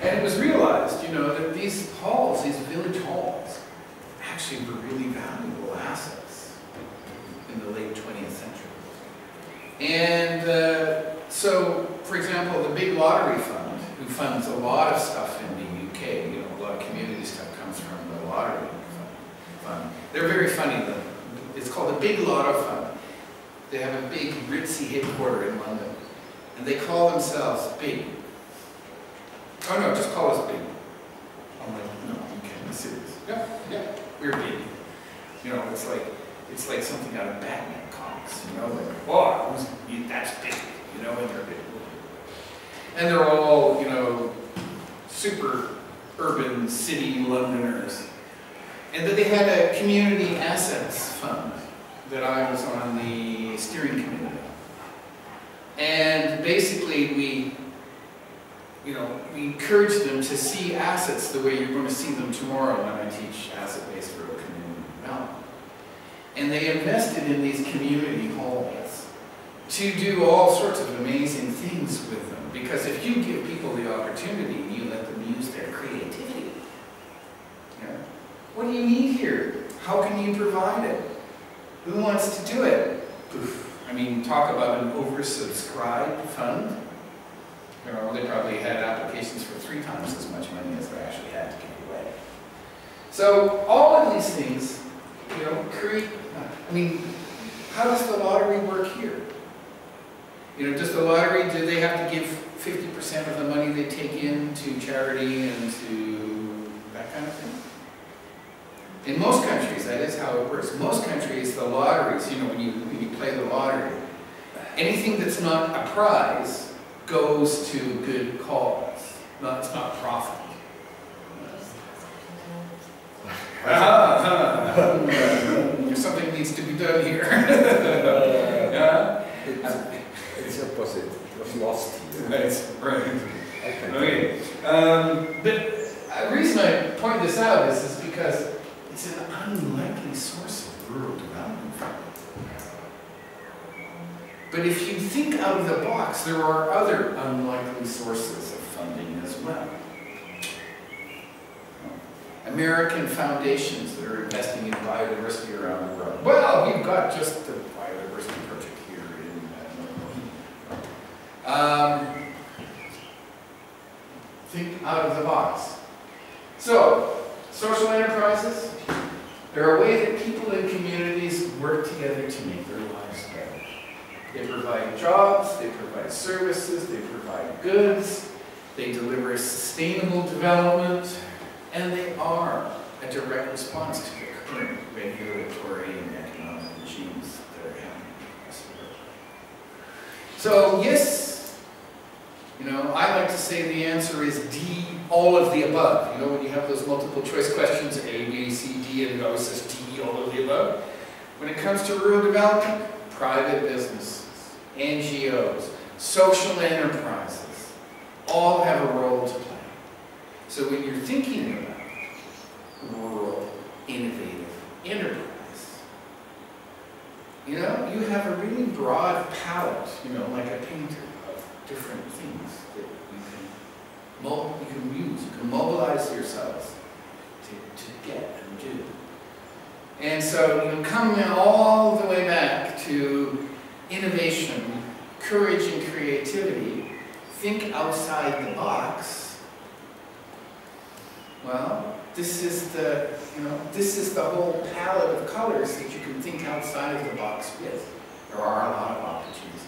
And it was realized, that these halls, these village halls, actually were really valuable assets in the late 20th century. And so, for example, the big lottery fund, who funds a lot of stuff in the UK, a lot of community stuff comes from the lottery fund. They're very funny. It's called the Big Lotto Fund. They have a big ritzy headquarters in London. And they call themselves Big. Oh no, just call us Big. I'm like, no, you can't be serious. Yeah, we're Big. It's like something out of Batman comics, like, whoa, that's big, and they're big. And they're all, super urban city Londoners. And then they had a community assets fund that I was on the steering committee of. And basically we encourage them to see assets the way you're going to see them tomorrow when I teach asset-based rural community development. And they invested in these community halls to do all sorts of amazing things with them. Because if you give people the opportunity and you let them use their creativity, what do you need here? How can you provide it? Who wants to do it? I mean, talk about an oversubscribed fund. They probably had applications for 3 times as much money as they actually had to give away. So all of these things you know, create, I mean, how does the lottery work here? You know, does the lottery, do they have to give 50% of the money they take in to charity and to that kind of thing? In most countries, that is how it works. Most countries, the lotteries, you know, when you play the lottery, anything that's not a prize goes to good cause. No, it's not profit. Something needs to be done here. It's opposite. It was lost here. Right. Okay. But the reason I point this out is because it's an unlikely source of rural development funding. But if you think out of the box, there are other unlikely sources of funding as well. American foundations that are investing in biodiversity around the world. Well, we've got just the biodiversity project here in think out of the box. So, social enterprises, they're a way that people in communities work together to make their lives better. They provide jobs, they provide services, they provide goods, they deliver sustainable development, and they are a direct response to the current regulatory and economic regimes that are happening across the world. So, yes, you know, I like to say the answer is D, all of the above. You know, when you have those multiple choice questions, A, B, C, D, and it always says D, all of the above. When it comes to rural development, private businesses, NGOs, social enterprises, all have a role to play. So when you're thinking about rural, innovative enterprise, you know, you have a really broad palette, you know, like a painter of different things that you can use, you can mobilize yourselves to get and do. And so you come all the way back to innovation, courage and creativity, think outside the box. Well, this is the, you know, this is the whole palette of colors that you can think outside of the box with. There are a lot of opportunities.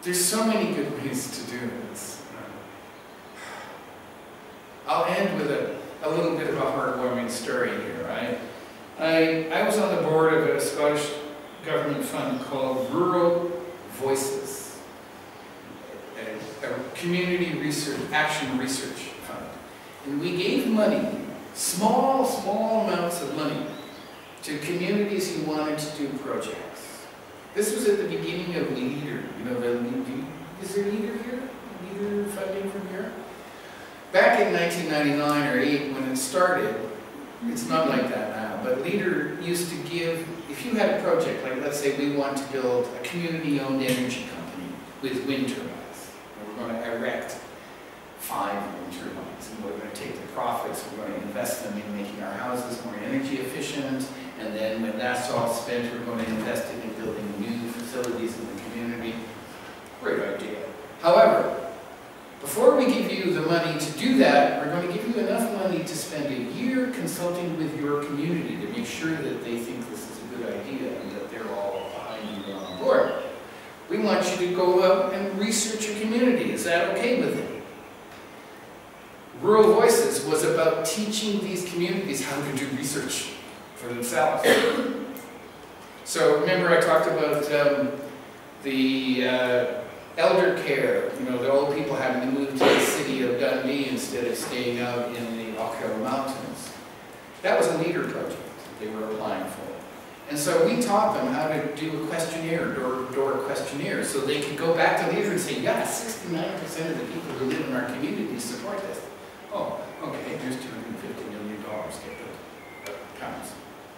There's so many good ways to do this. I'll end with a little bit of a heartwarming story here, right? I was on the board of a Scottish government fund called Rural Voices, a community research, action research fund. And we gave money, small amounts of money, to communities who wanted to do projects. This was at the beginning of LEADER. You know, is there LEADER here? LEADER funding from here? Back in 1999 or 8, when it started, it's not like that now, but LEADER used to give, if you had a project, like let's say we want to build a community-owned energy company with wind turbines, and we're going to erect 5 wind turbines, and we're going to take the profits, we're going to invest them in making our houses more energy efficient, and then when that's all spent, we're going to invest it in building new facilities in the community. Great idea. However, before we give you the money to do that, we're going to give you enough money to spend a year consulting with your community to make sure that they think this is a good idea and that they're all behind you on board. We want you to go out and research your community. Is that okay with it? Rural Voices was about teaching these communities how to do research for themselves. So remember I talked about the elder care, you know, the old people having to move to the city of Dundee instead of staying out in the Ochil Mountains. That was a LEADER project that they were applying for. And so we taught them how to do a questionnaire, door-to-door questionnaire, so they could go back to LEADER and say, yeah, 69% of the people who live in our community support this. Oh, okay, here's $250 million, get the pounds.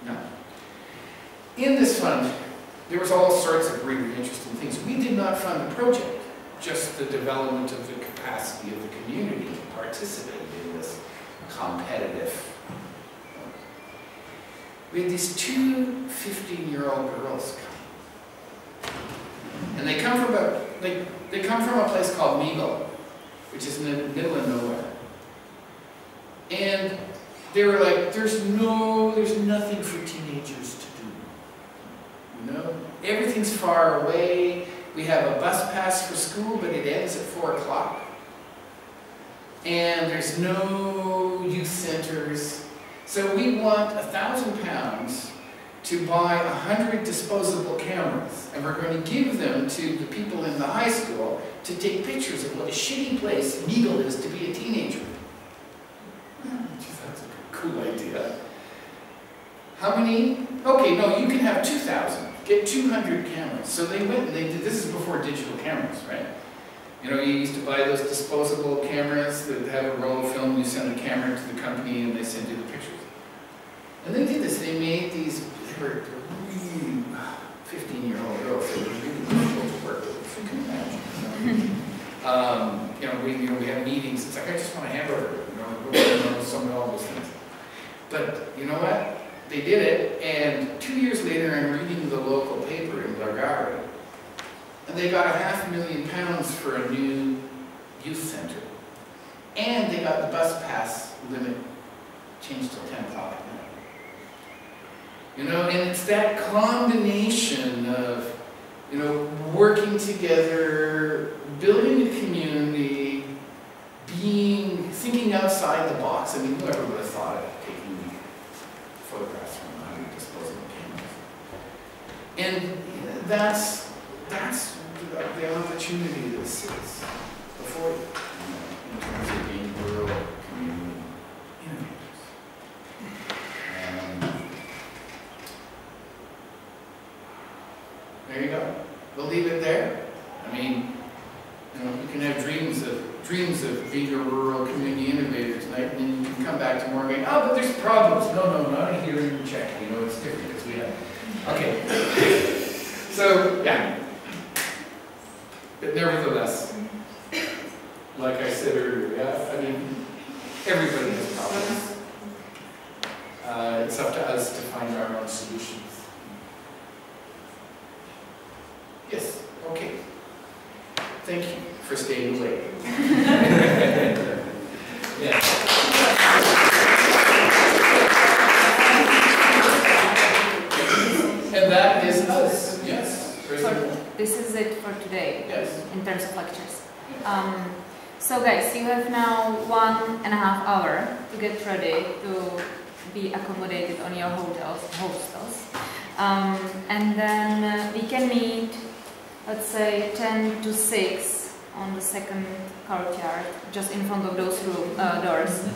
No. In this fund, there was all sorts of really interesting things. We did not fund the project, just the development of the capacity of the community to participate in this competitive. We had these 2 15-year-old girls come. And they come from a place called Meagle, which is in the middle of nowhere. And they were like, there's nothing for teenagers to do. You know, everything's far away. We have a bus pass for school, but it ends at 4 o'clock. And there's no youth centers. So we want £1,000 to buy 100 disposable cameras. And we're going to give them to the people in the high school to take pictures of what a shitty place Meagle is to be a teenager. That's a cool idea. How many? Okay, no, you can have 2,000. Get 200 cameras. So they went and they did, this is before digital cameras, right? You know, you used to buy those disposable cameras that have a roll of film, you send a camera to the company and they send you the pictures. And they did this, they made these, they were really 15-year-old girls, they were really difficult to work with, if you can imagine. You know, we had meetings, it's like, I just want a hamburger, you know, some of all those things. But you know what? They did it, and 2 years later I'm reading the local paper in Bulgaria, and they got £500,000 for a new youth center. And they got the bus pass limit changed till 10 o'clock at night. You know, and it's that combination of, you know, working together, building a community, thinking outside the box. I mean, whoever would have thought of taking photographs from 100 disposable cameras. And that's the opportunity that sits before you, in terms of being rural community innovators. There you go. We'll leave it there. I mean, you know, you can have dreams of being a rural community innovator tonight, and then you can come back tomorrow going, oh, but there's problems. No, not a hearing check. You know, it's different because we have. Okay. So, yeah. But nevertheless, like I said earlier, yeah, I mean, everybody has problems. It's up to us to find our own solutions. Yes, okay. Thank you for staying late. Yeah. And that is us, yes. This is it for today, yes. In terms of lectures. So guys, you have now 1.5 hours to get ready to be accommodated on your hostels. And then we can meet, let's say 10 to 6 on the second courtyard, just in front of those doors.